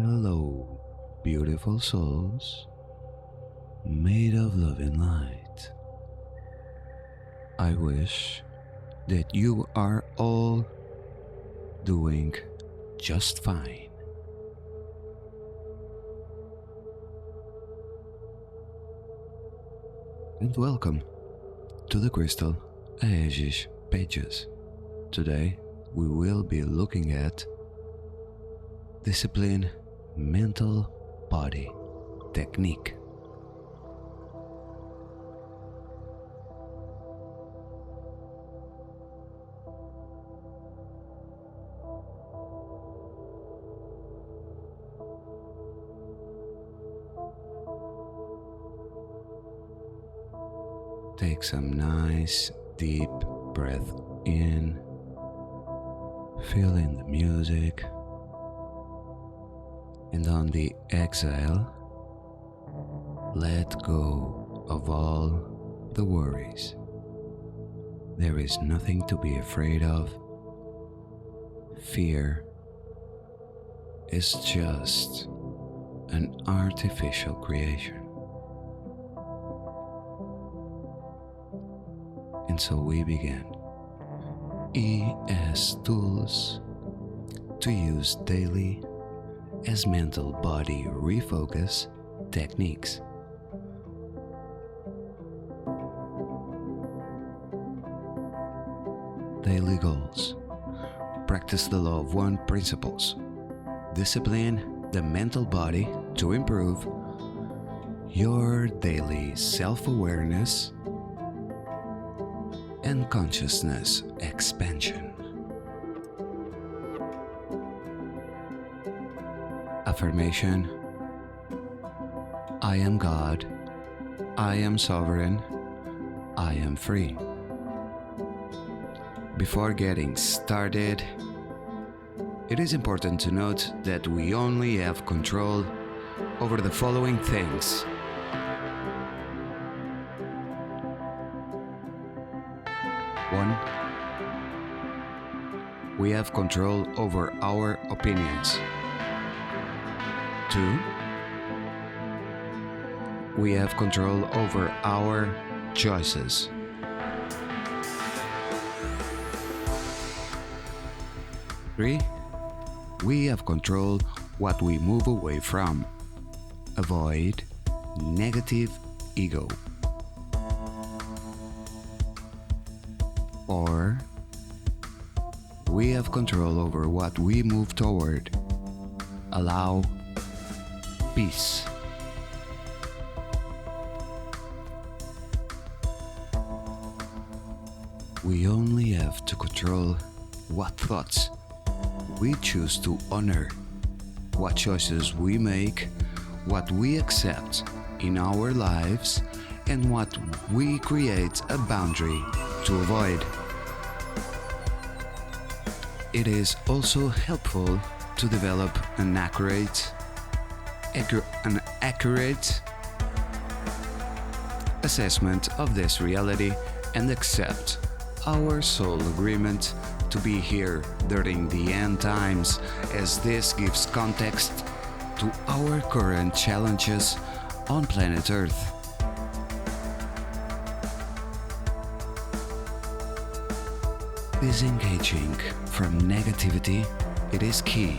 Hello, beautiful souls made of love and light. I wish that you are all doing just fine. And welcome to the Krystal Aegis Pages. Today we will be looking at discipline Mental Body Technique. Take some nice deep breath in, feeling the music, and on the exhale, let go of all the worries. There is nothing to be afraid of. Fear is just an artificial creation. And so we begin. ES tools to use daily as mental body refocus techniques. Daily goals. Practice the law of one principles. Discipline the mental body to improve your daily self-awareness and consciousness expansion. Affirmation: I am God, I am sovereign, I am free. Before getting started, it is important to note that we only have control over the following things. 1. We have control over our opinions. 2. We have control over our choices. 3. We have control what we move away from. Avoid negative ego. 4. We have control over what we move toward. Allow peace. 5. We only have to control what thoughts we choose to honor, what choices we make, what we accept in our lives, and what we create a boundary to avoid. It is also helpful to develop an accurate assessment of this reality and accept our soul agreement to be here during the end times, as this gives context to our current challenges on planet Earth. Disengaging from negativity, it is key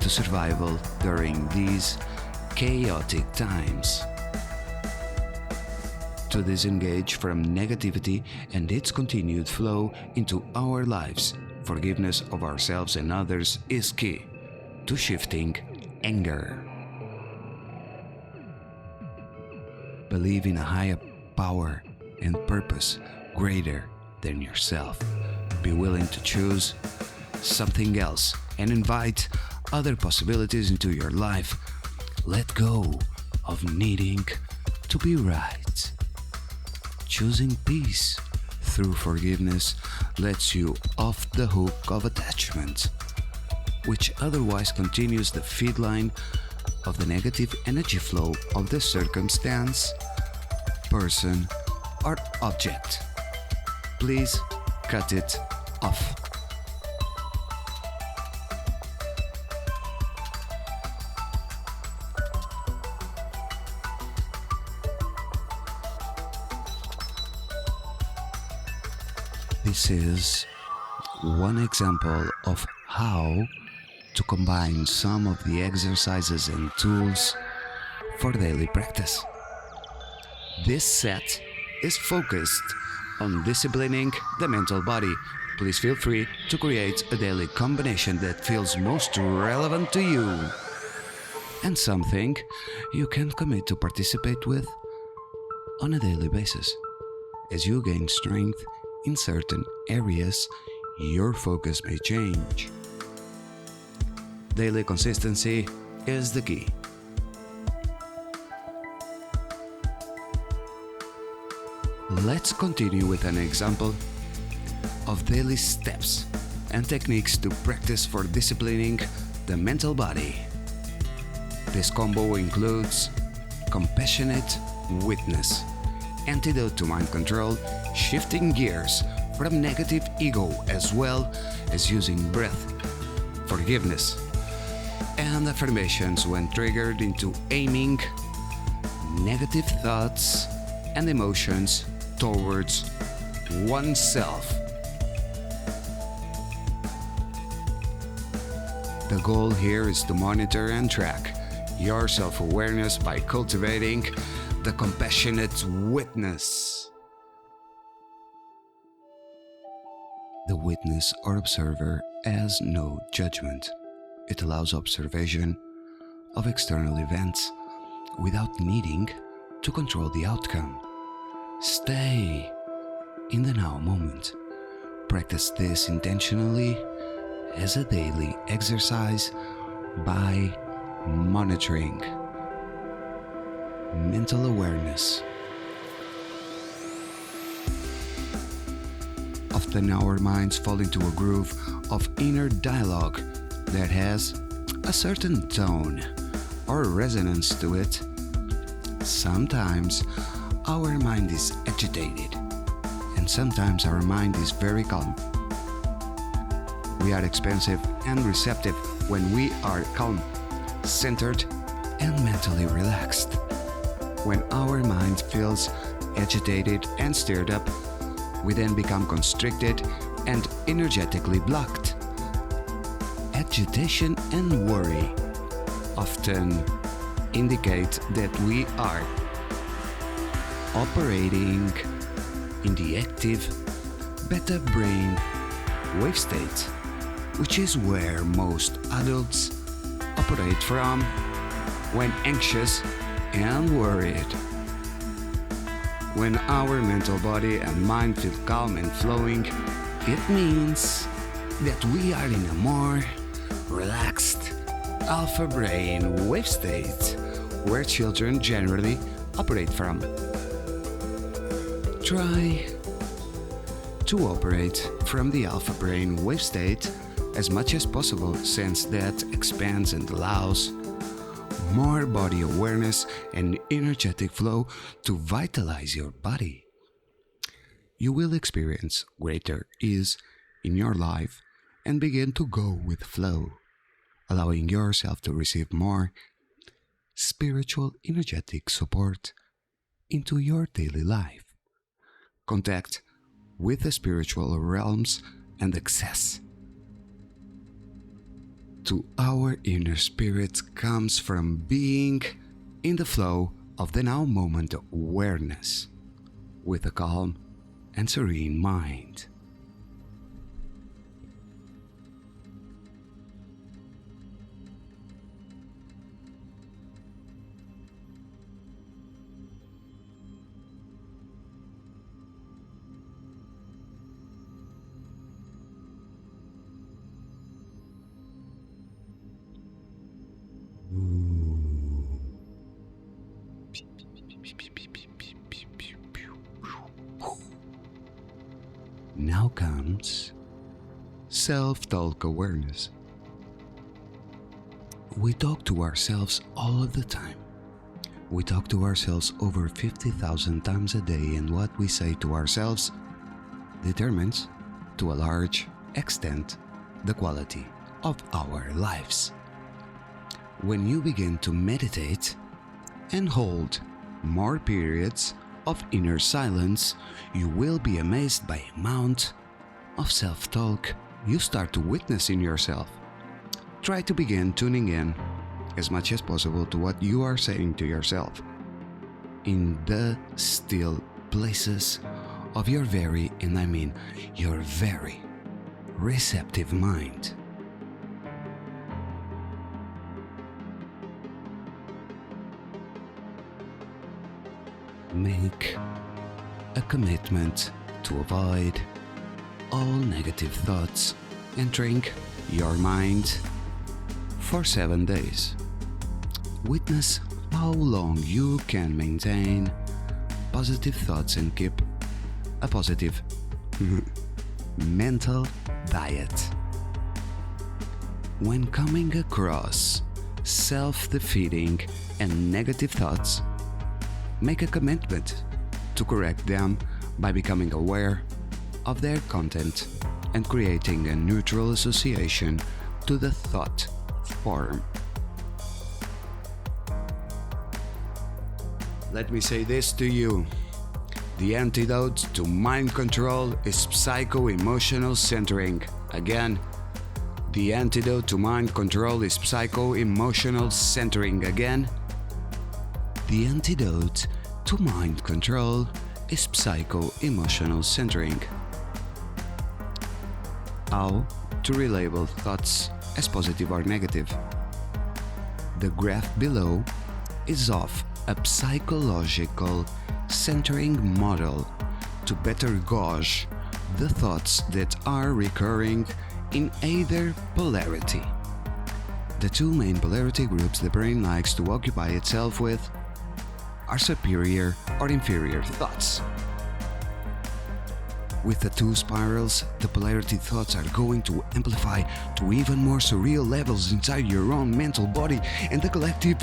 to survival during these chaotic times. To disengage from negativity and its continued flow into our lives, forgiveness of ourselves and others is key to shifting anger. Believe in a higher power and purpose greater than yourself. Be willing to choose something else and invite other possibilities into your life. Let go of needing to be right. Choosing peace through forgiveness lets you off the hook of attachment, which otherwise continues the feed line of the negative energy flow of the circumstance, person, or object. Please cut it off. This is one example of how to combine some of the exercises and tools for daily practice. This set is focused on disciplining the mental body. Please feel free to create a daily combination that feels most relevant to you and something you can commit to participate with on a daily basis. As you gain strength in certain areas, your focus may change. Daily consistency is the key. Let's continue with an example of daily steps and techniques to practice for disciplining the mental body. This combo includes compassionate witness, antidote to mind control, shifting gears from negative ego, as well as using breath, forgiveness, and affirmations when triggered into aiming negative thoughts and emotions towards oneself. The goal here is to monitor and track your self-awareness by cultivating the compassionate witness. The witness or observer has no judgment. It allows observation of external events without needing to control the outcome. Stay in the now moment. Practice this intentionally as a daily exercise by monitoring mental awareness. Often our minds fall into a groove of inner dialogue that has a certain tone or resonance to it. Sometimes our mind is agitated, and sometimes our mind is very calm. We are expansive and receptive when we are calm, centered, and mentally relaxed. When our mind feels agitated and stirred up, we then become constricted and energetically blocked. Agitation and worry often indicate that we are operating in the active beta brain wave state, which is where most adults operate from when anxious and worried. When our mental body and mind feel calm and flowing, it means that we are in a more relaxed alpha brain wave state, where children generally operate from. Try to operate from the alpha brain wave state as much as possible, since that expands and allows more body awareness and energetic flow to vitalize your body. You will experience greater ease in your life and begin to go with flow, allowing yourself to receive more spiritual energetic support into your daily life. Contact with the spiritual realms and access to our inner spirit comes from being in the flow of the now moment awareness with a calm and serene mind. Now comes self-talk awareness. We talk to ourselves all of the time. We talk to ourselves over 50,000 times a day, and what we say to ourselves determines, to a large extent, the quality of our lives. When you begin to meditate and hold more periods of inner silence, you will be amazed by the amount of self-talk you start to witness in yourself. Try to begin tuning in as much as possible to what you are saying to yourself in the still places of your very, and I mean your very, receptive mind. Make a commitment to avoid all negative thoughts entering your mind for 7 days. Witness how long you can maintain positive thoughts and keep a positive mental diet. When coming across self-defeating and negative thoughts, make a commitment to correct them by becoming aware of their content and creating a neutral association to the thought form. Let me say this to you. The antidote to mind control is psycho-emotional centering. Again, the antidote to mind control is psycho-emotional centering. Again, the antidote to mind control is psycho-emotional centering. How to relabel thoughts as positive or negative. The graph below is of a psychological centering model to better gauge the thoughts that are recurring in either polarity. The two main polarity groups the brain likes to occupy itself with are superior or inferior thoughts. With the two spirals, the polarity thoughts are going to amplify to even more surreal levels inside your own mental body and the collective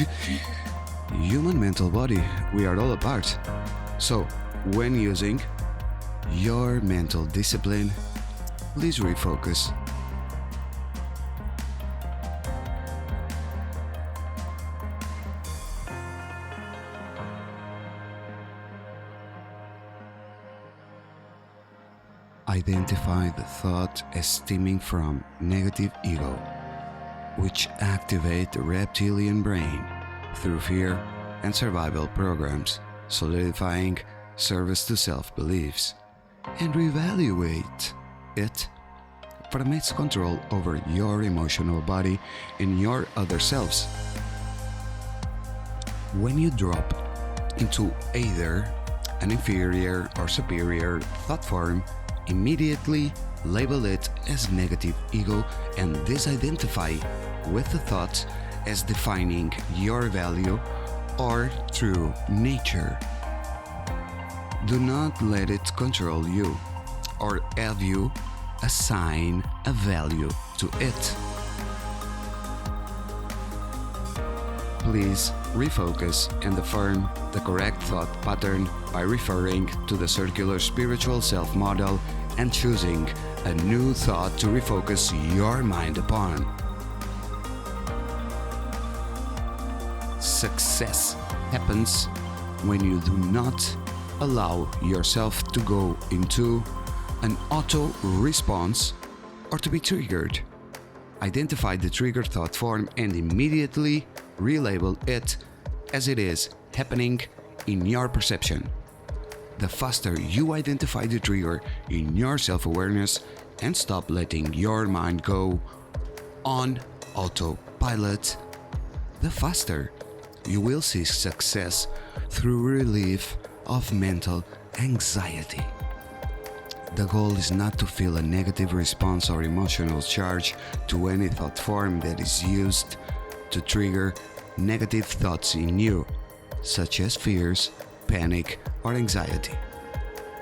human mental body we are all a part. So, when using your mental discipline, please refocus. Identify the thought as stemming from negative ego, which activate the reptilian brain through fear and survival programs, solidifying service to self beliefs, and reevaluate it from its control over your emotional body and your other selves. When you drop into either an inferior or superior thought form, immediately label it as negative ego and disidentify with the thought as defining your value or true nature. Do not let it control you or have you assign a value to it. Please refocus and affirm the correct thought pattern by referring to the circular spiritual self model and choosing a new thought to refocus your mind upon. Success happens when you do not allow yourself to go into an auto response or to be triggered. Identify the trigger thought form and immediately relabel it as it is happening in your perception. The faster you identify the trigger in your self-awareness and stop letting your mind go on autopilot, the faster you will see success through relief of mental anxiety. The goal is not to feel a negative response or emotional charge to any thought form that is used to trigger negative thoughts in you, such as fears, panic, or anxiety.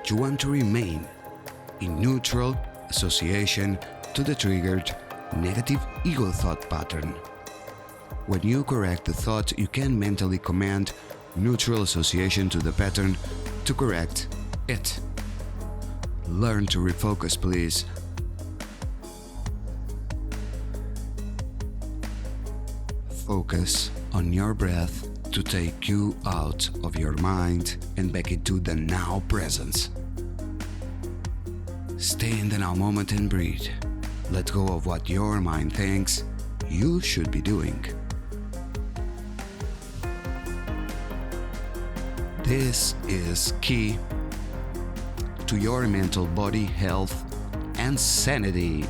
You want to remain in neutral association to the triggered negative ego thought pattern. When you correct the thought, you can mentally command neutral association to the pattern to correct it. Learn to refocus, please. Focus on your breath to take you out of your mind and back into the now presence. Stay in the now moment and breathe. Let go of what your mind thinks you should be doing. This is key to your mental body health and sanity.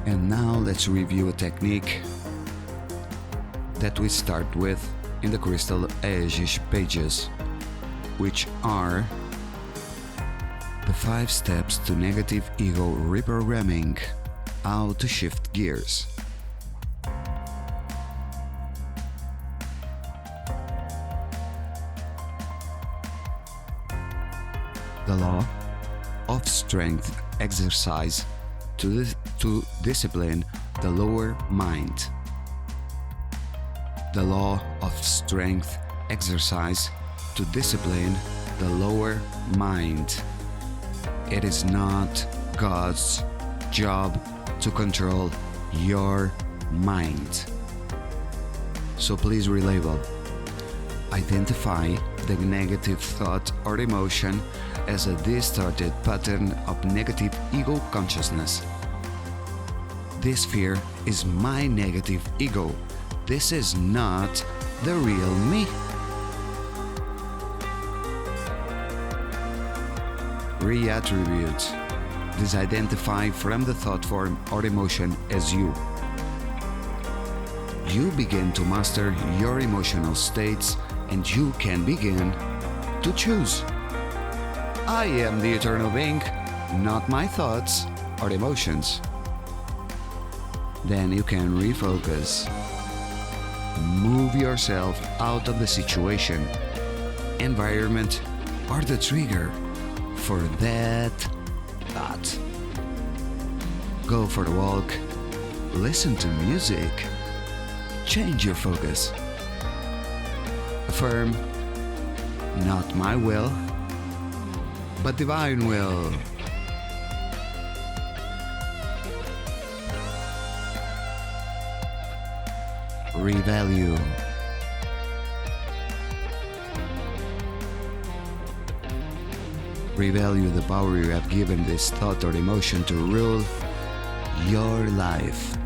And now let's review a technique that we start with in the Krystal Aegis Pages, which are the 5 steps to negative ego reprogramming, how to shift gears. The law of strength exercise to discipline the lower mind. The law of strength exercise to discipline the lower mind. It is not God's job to control your mind. So please relabel. Identify the negative thought or emotion as a distorted pattern of negative ego consciousness. This fear is my negative ego. This is not the real me. Reattribute. Disidentify from the thought form or emotion as you. You begin to master your emotional states and you can begin to choose. I am the eternal being, not my thoughts or emotions. Then you can refocus. Move yourself out of the situation, environment, or the trigger for that thought. Go for a walk, listen to music, change your focus. Affirm, not my will, but divine will. Revalue. Revalue the power you have given this thought or emotion to rule your life.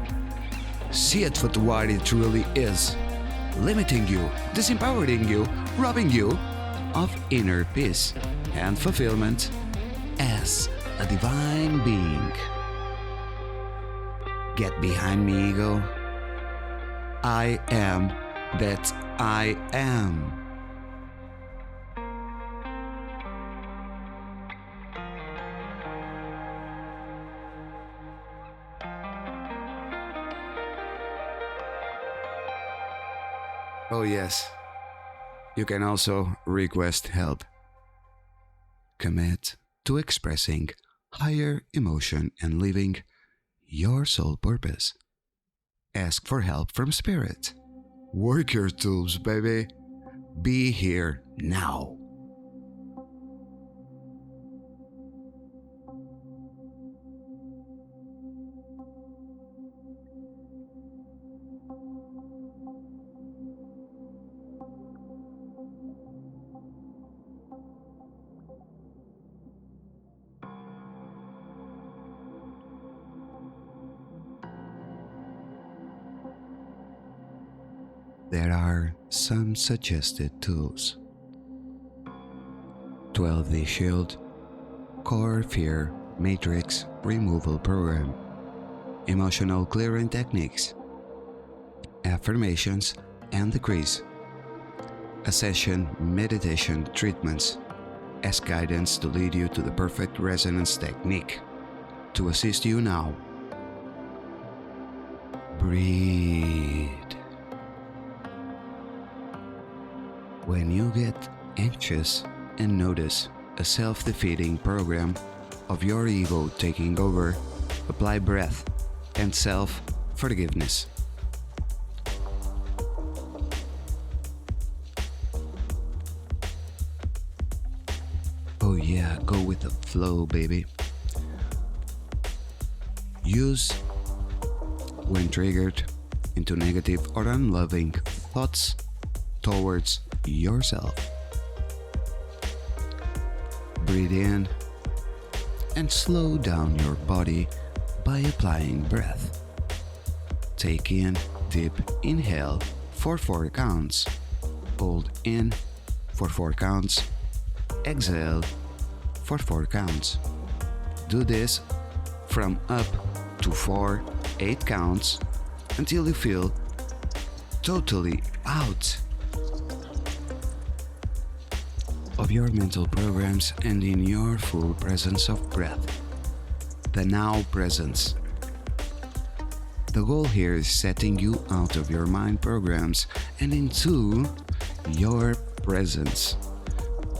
See it for what it truly is, limiting you, disempowering you, robbing you of inner peace and fulfillment as a divine being. Get behind me, ego. I am that I am. Oh yes, you can also request help. Commit to expressing higher emotion and living your soul purpose. Ask for help from Spirit. Work your tools, baby. Be here now. There are some suggested tools: 12-day shield, core fear matrix removal program, emotional clearing techniques, affirmations and decrees, accession meditation treatments. Ask guidance to lead you to the perfect resonance technique to assist you now. Breathe. When you get anxious and notice a self-defeating program of your ego taking over, apply breath and self-forgiveness. Oh yeah, go with the flow, baby. Use when triggered into negative or unloving thoughts towards yourself. Breathe in and slow down your body by applying breath. Take in deep inhale for 4 counts. Hold in for 4 counts. Exhale for 4 counts. Do this from up to 4, 8 counts until you feel totally out of your mental programs and in your full presence of breath. The now presence. The goal here is setting you out of your mind programs and into your presence.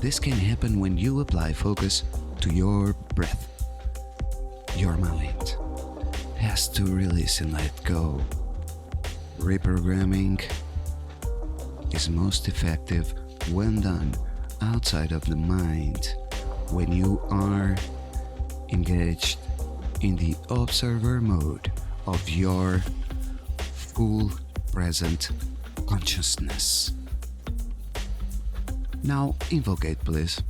This can happen when you apply focus to your breath. Your mind has to release and let go. Reprogramming is most effective when done outside of the mind, when you are engaged in the observer mode of your full present consciousness. Now invocate, please.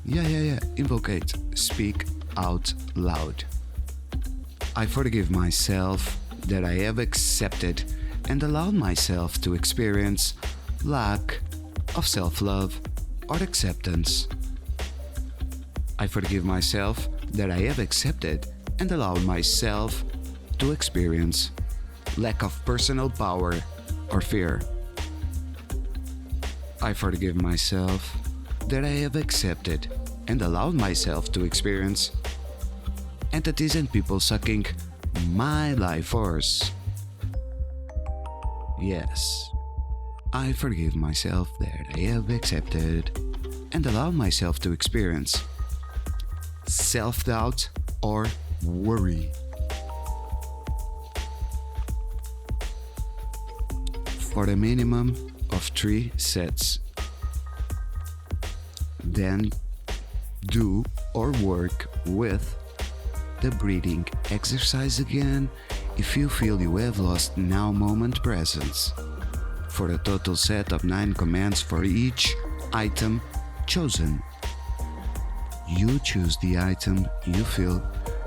Invocate. Speak out loud. I forgive myself that I have accepted and allowed myself to experience lack of self-love or acceptance. I forgive myself that I have accepted and allowed myself to experience lack of personal power or fear. I forgive myself that I have accepted and allowed myself to experience entities and people sucking my life force. Yes, I forgive myself that I have accepted and allowed myself to experience self-doubt or worry. For a minimum of 3 sets. Then do or work with the breathing exercise again if you feel you have lost now moment presence. For a total set of 9 commands for each item chosen. You choose the item you feel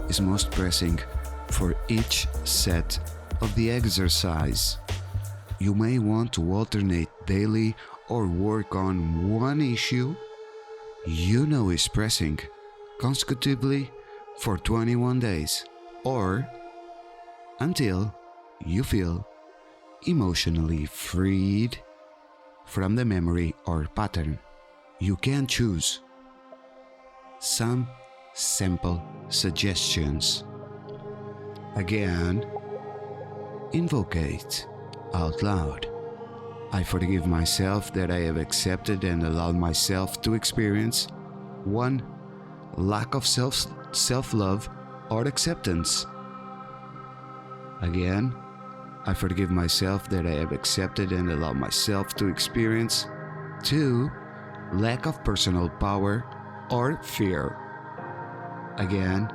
is most pressing for each set of the exercise. You may want to alternate daily or work on one issue you know is pressing consecutively for 21 days or until you feel emotionally freed from the memory or pattern. You can choose some simple suggestions. Again, invocate out loud. I forgive myself that I have accepted and allowed myself to experience 1. Lack of self-love or acceptance. Again, I forgive myself that I have accepted and allowed myself to experience 2. Lack of personal power or fear. Again,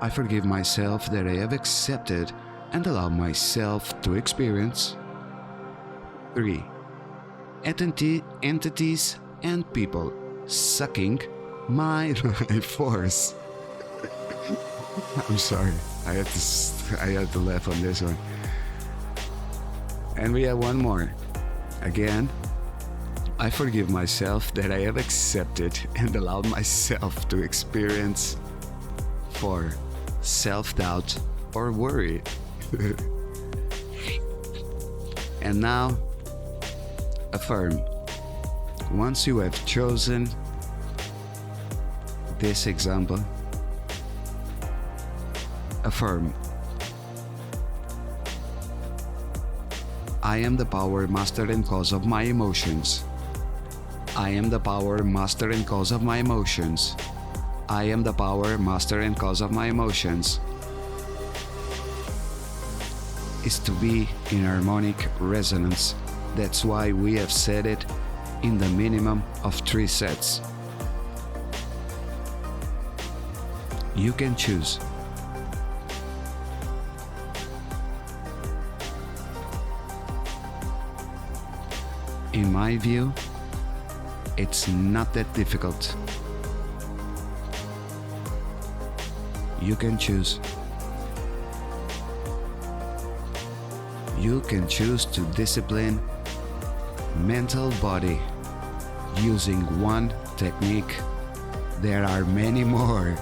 I forgive myself that I have accepted and allowed myself to experience 3. Entities and people sucking my life force. I'm sorry, I had to laugh on this one. And we have one more. Again, I forgive myself that I have accepted and allowed myself to experience 4. Self-doubt or worry. And now, affirm. Once you have chosen this example, affirm. I am the power, master, and cause of my emotions. I am the power, master, and cause of my emotions. I am the power, master, and cause of my emotions. Is to be in harmonic resonance. That's why we have said it in the minimum of 3 sets. You can choose. In my view, it's not that difficult. You can choose. You can choose to discipline mental body using one technique. There are many more.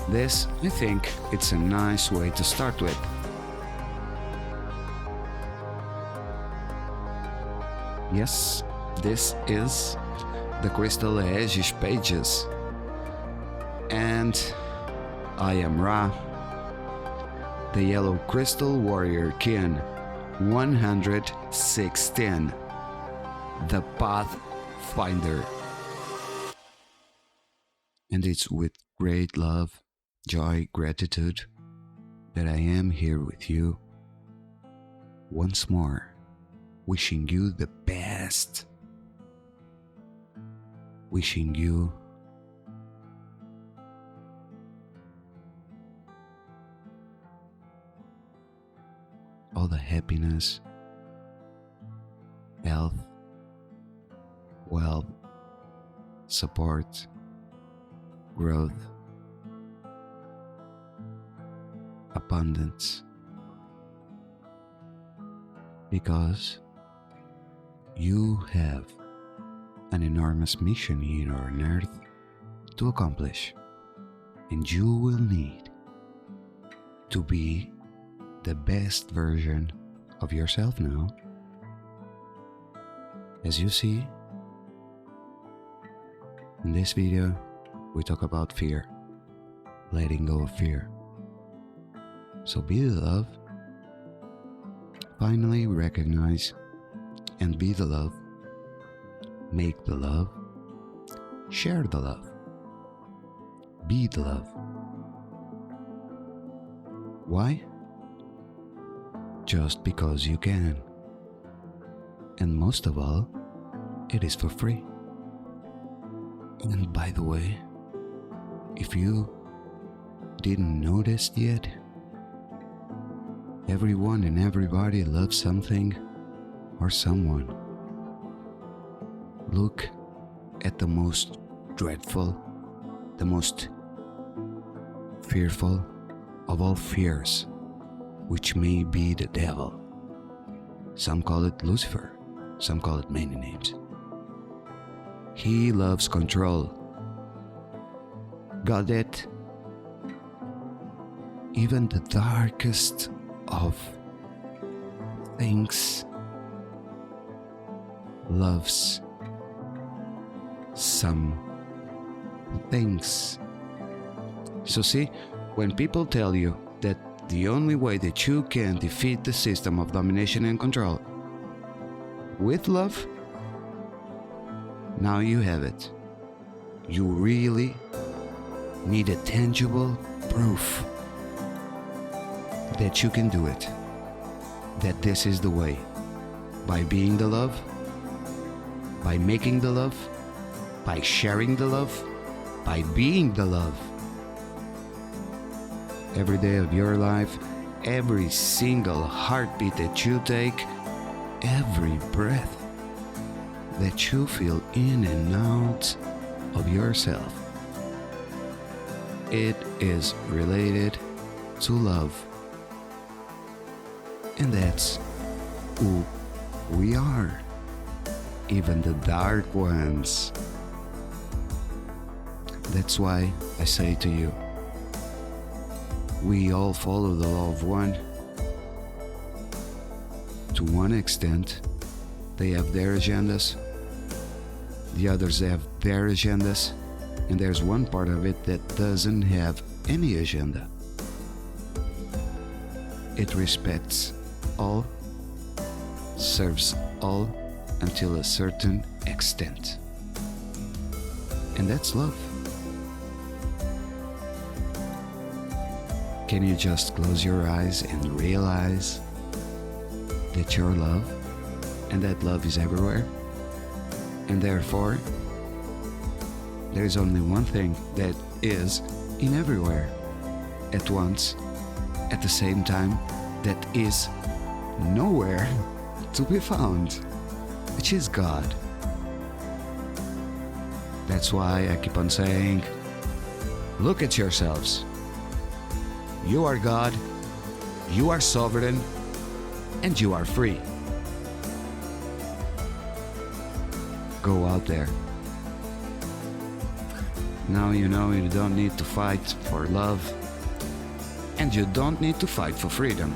This, I think, it's a nice way to start with. Yes, this is the Krystal Aegis Pages. And I am Ra, the Yellow Crystal Warrior Kin 116, the Pathfinder. And it's with great love, joy, gratitude that I am here with you once more, wishing you the best, wishing you all the happiness, health, wealth, support, growth, abundance, because you have an enormous mission here on earth to accomplish, and you will need to be the best version of yourself now. As you see, in this video, we talk about fear, letting go of fear. So be the love, finally recognize and be the love, make the love, share the love, be the love. Why? Just because you can. And most of all, it is for free. And by the way, if you didn't notice yet, everyone and everybody loves something or someone. Look at the most dreadful, the most fearful of all fears, which may be the devil. Some call it Lucifer, some call it many names. He loves control. Got it? Even the darkest of things loves some things. So see, when people tell you that the only way that you can defeat the system of domination and control with love, now you have it. You really need a tangible proof that you can do it, that this is the way, by being the love, by making the love, by sharing the love, by being the love. Every day of your life, every single heartbeat that you take, every breath that you feel in and out of yourself, it is related to love. And that's who we are, even the dark ones. That's why I say to you, we all follow the law of one. To one extent, they have their agendas, the others have their agendas, and there's one part of it that doesn't have any agenda. It respects all, serves all until a certain extent. And that's love. Can you just close your eyes and realize that you're love and that love is everywhere? And therefore, there is only one thing that is in everywhere at once, at the same time, that is nowhere to be found, which is God. That's why I keep on saying, look at yourselves. You are God, you are sovereign, and you are free. Go out there. Now you know you don't need to fight for love, and you don't need to fight for freedom.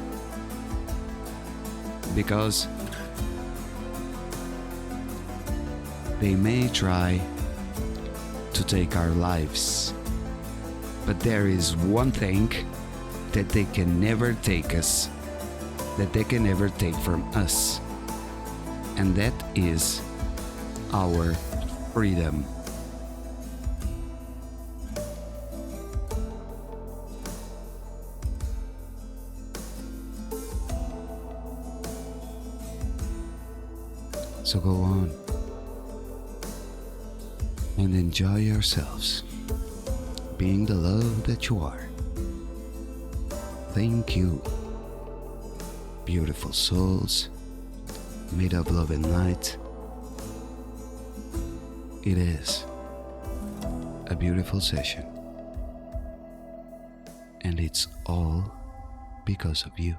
Because they may try to take our lives, but there is one thing that they can never take us, that they can never take from us, and that is our freedom. So go on and enjoy yourselves being the love that you are. Thank you, beautiful souls made of love and light. It is a beautiful session, and it's all because of you.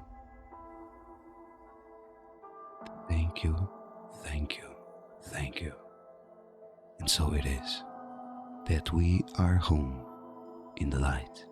Thank you, thank you, thank you. And so it is that we are home in the light.